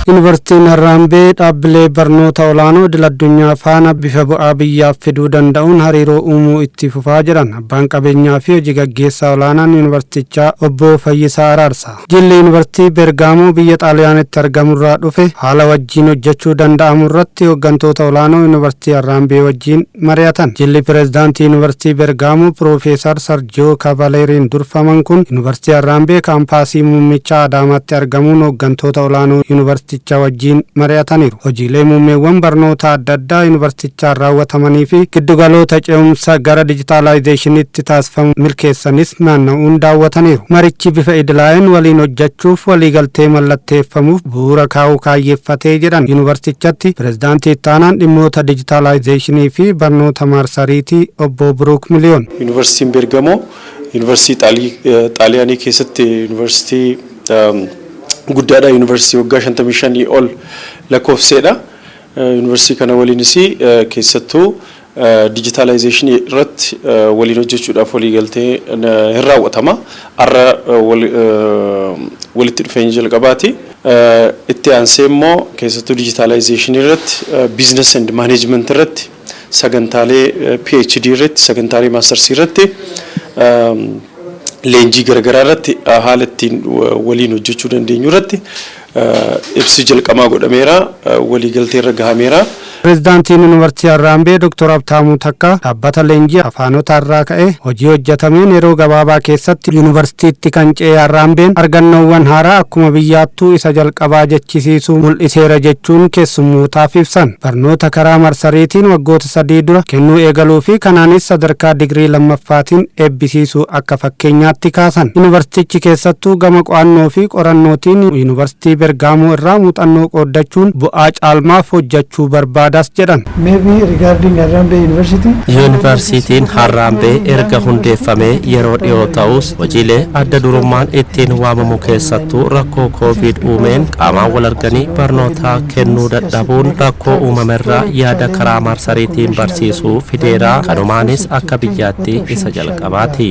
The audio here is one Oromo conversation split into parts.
Yuunivarsiitiin Harambee dhaabbilee barnoota olaanoo idil-addunyaa faana bifa bu'aa biyyaaf fiduu danda'uun hariiroo uumuu itti fufaa jiran abbaan qabeenyaa fi hojii gaggeessaa olaanaan yuunivarsiitichaa obbo Fayyisaa Araarsaa. Jilli yuunivarsiitii Bergaamoo biyya Xaaliyaanitti argamurraa dhufe haala wajjin hojjechuu danda'amu irratti hooggantoota olaanoo yuunivarsiitii Harambee wajjin mari'atan. Jilli pireezidaantii yuunivarsiitii Bergaamoo Piroofeesar Sarjiyoo Kaavaleeriin durfaman kun yuunivarsiitii Harambee kaampaasii muummicha Adaamaatti argamuun hooggantoota olaanoo yuunivarsiitii wajjin mari'ataniiru. Hojiilee muummeewwan barnoota adda addaa yuunivarsiitichaan raawwatamanii fi giddugaloota ce'umsa gara dijitaalaayizeeshiniitti taasifamu milkeessanis naanna'uun daawwataniiru. Marichi bifa idilaa'een waliin hojjechuuf waliigaltee mallatteeffamuuf bu'uura kaa'uu kaayyeeffatee jedhan yuunivarsiitichatti pireezidaantii itti aanaan dhimmoota dijitaalaayizeeshinii fi barnoota marsariitii obbo Biruuk Miliyoon. Yuunivarsiitiin Bergaamoo yuunivarsiitii Xaaliyaanii keessatti yuunivarsiitii guddaadha. Yuunivarsiitii waggaa 55 ol lakkoofseedha. Yuunivarsiitii kana waliinis keessattuu dijitaalaayizeeshinii irratti waliin hojjechuudhaaf waliigaltee hin raawwatama. Har'a walitti dhufeenya jalqabaati. Itti aansee immoo keessattuu dijitaalaayizeeshinii irratti biizines and maaneejimenti irratti sagantaalee PhD irratti sagantaalee maastersii irratti leenjii garagaraa irratti haala ittiin waliin hojjechuu dandeenyu irratti ibsi jalqamaa godhameera, waliigaltee irra gahameera. Pireezidaantiin yuunivarsiitii Harambee Dr. Abtaamuu Takkaa dhaabbata leenjii afaanota irraa ka'e hojii hojjetameen yeroo gabaabaa keessatti yuunivarsiitiitti kan ce'e Harambeen argannoowwan haaraa akkuma biyyaattuu isa jalqabaa jechisiisuu mul'iseera jechuun keessummootaaf ibsan. Barnoota karaa marsariitiin waggoota 3 dura kennuu eegaluu fi kanaanis sadarkaa digirii lammaffaatiin eebbisiisuu akka fakkeenyaatti kaasan. Yuunivarsiitichi keessattuu gama qo'annoo fi qorannootiin yuunivarsiitii Bergaamoo irraa muuxannoo qooddachuun bu'aa caalmaaf hojjechuu barbaada. Yuunivarsiitiin Harambee erga hundeeffamee yeroo dhiyoo ta'us hojiilee adda durummaan ittiin waamamu keessattuu rakkoo Covid uumeen qaamaan wal arganii barnoota kennuu dadhabuun rakkoo uumamerraa yaada karaa marsariitiin barsiisuu fideeraa kanumaanis akka biyyaatti isa jalqabaati.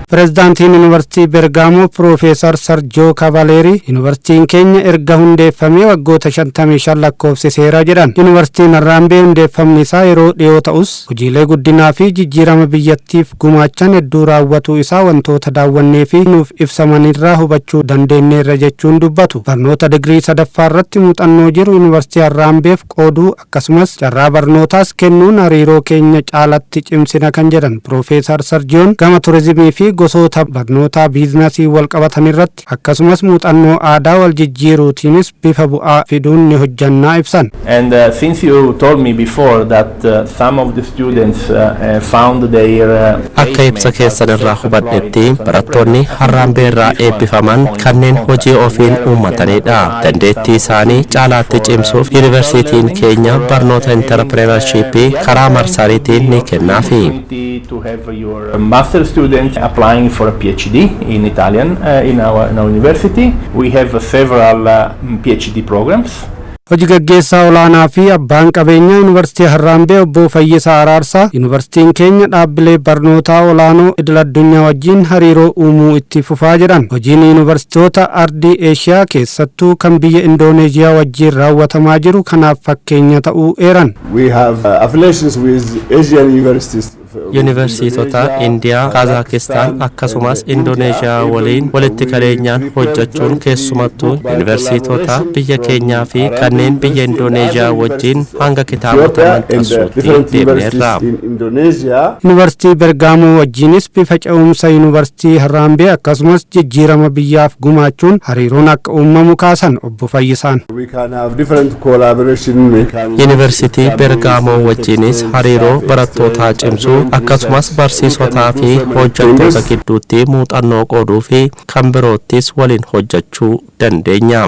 Pireezidaantiin yuunivarsiitii Bergaamoo Piroofeesar Sarjiyoo Kaavaleerii yuunivarsiitiin keenya erga hundeeffamee waggoota 55 lakkoofsiseera jedhan. Yuunivarsiitiin Harambee hundeeffamni isaa yeroo dhiyoo ta'us hojiilee guddinaa fi jijjiirama biyyattiif gumaachan hedduu raawwatuu isaa wantoota daawwannee fi nuuf ibsamanirraa hubachuu dandeenyeerra jechuun dubbatu. Barnoota digirii sadaffaa irratti muuxannoo jiru yuunivarsiitii Harambeef qooduu akkasumas carraa barnootaas kennuun hariiroo keenya caalatti cimsina kan jedhan Piroofeesar Sarjiyoon gama turizimii fi gosoota barnoota biizinasii wal qabatan irratti akkasumas muuxannoo aadaa wal jijjiiruutiinis bifa bu'aa fiduun ni hojjannaa ibsan. And since you told me before that some of the students found their akka ibsa keessan irraa hubadhetti barattoonni Harambee irraa eebbifaman kanneen hojii ofiin uummatanidha. Dandeettii isaanii caalaatti cimsuuf yuunivarsiitiin keenya barnoota interpreneurshipii karaa marsariitiin ni kennaafi. To have your master students applying for a PhD in Italian in our university. We have several PhD programs. Hojii gaggeessaa olaanaa fi abbaan qabeenyaa yuunivarsiitii Harambee obbo Fayyisaa Araarsaa yuunivarsiitiin keenya dhaabbilee barnootaa olaanoo idil-addunyaa wajjin hariiroo uumuu itti fufaa jedhan. Hojiin yuunivarsiitota ardii Eeshiyaa keessattuu kan biyya Indooneeziyaa wajjin raawwatamaa jiru kanaaf fakkeenya ta'uu eeran. We have affiliations with Asian universities. Yuunivarsiitota Indiyaa, Kazaakistaan akkasumas Indooneeziyaa waliin walitti qabeenyaan hojjechuun keessumattuu yuunivarsiitota biyya keenyaa fi kanneen biyya Indooneeziyaa wajjin hanga kitaabota maxxansuutti deemneerra. Yuunivarsiitii Bergaamoo wajjinis bifa ce'umsa yuunivarsiitii Harambee akkasumas jijjiirama biyyaaf gumaachuun hariiroon akka uumamu kaasan obbo Fayyisaan. Yuunivarsiitii Bergaamoo wajjinis hariiroo barattootaa cimsuu akkasumas barsiisotaa fi hojjettoota gidduutti muuxannoo qooduu fi kan biroottis waliin hojjechuu dandeenya.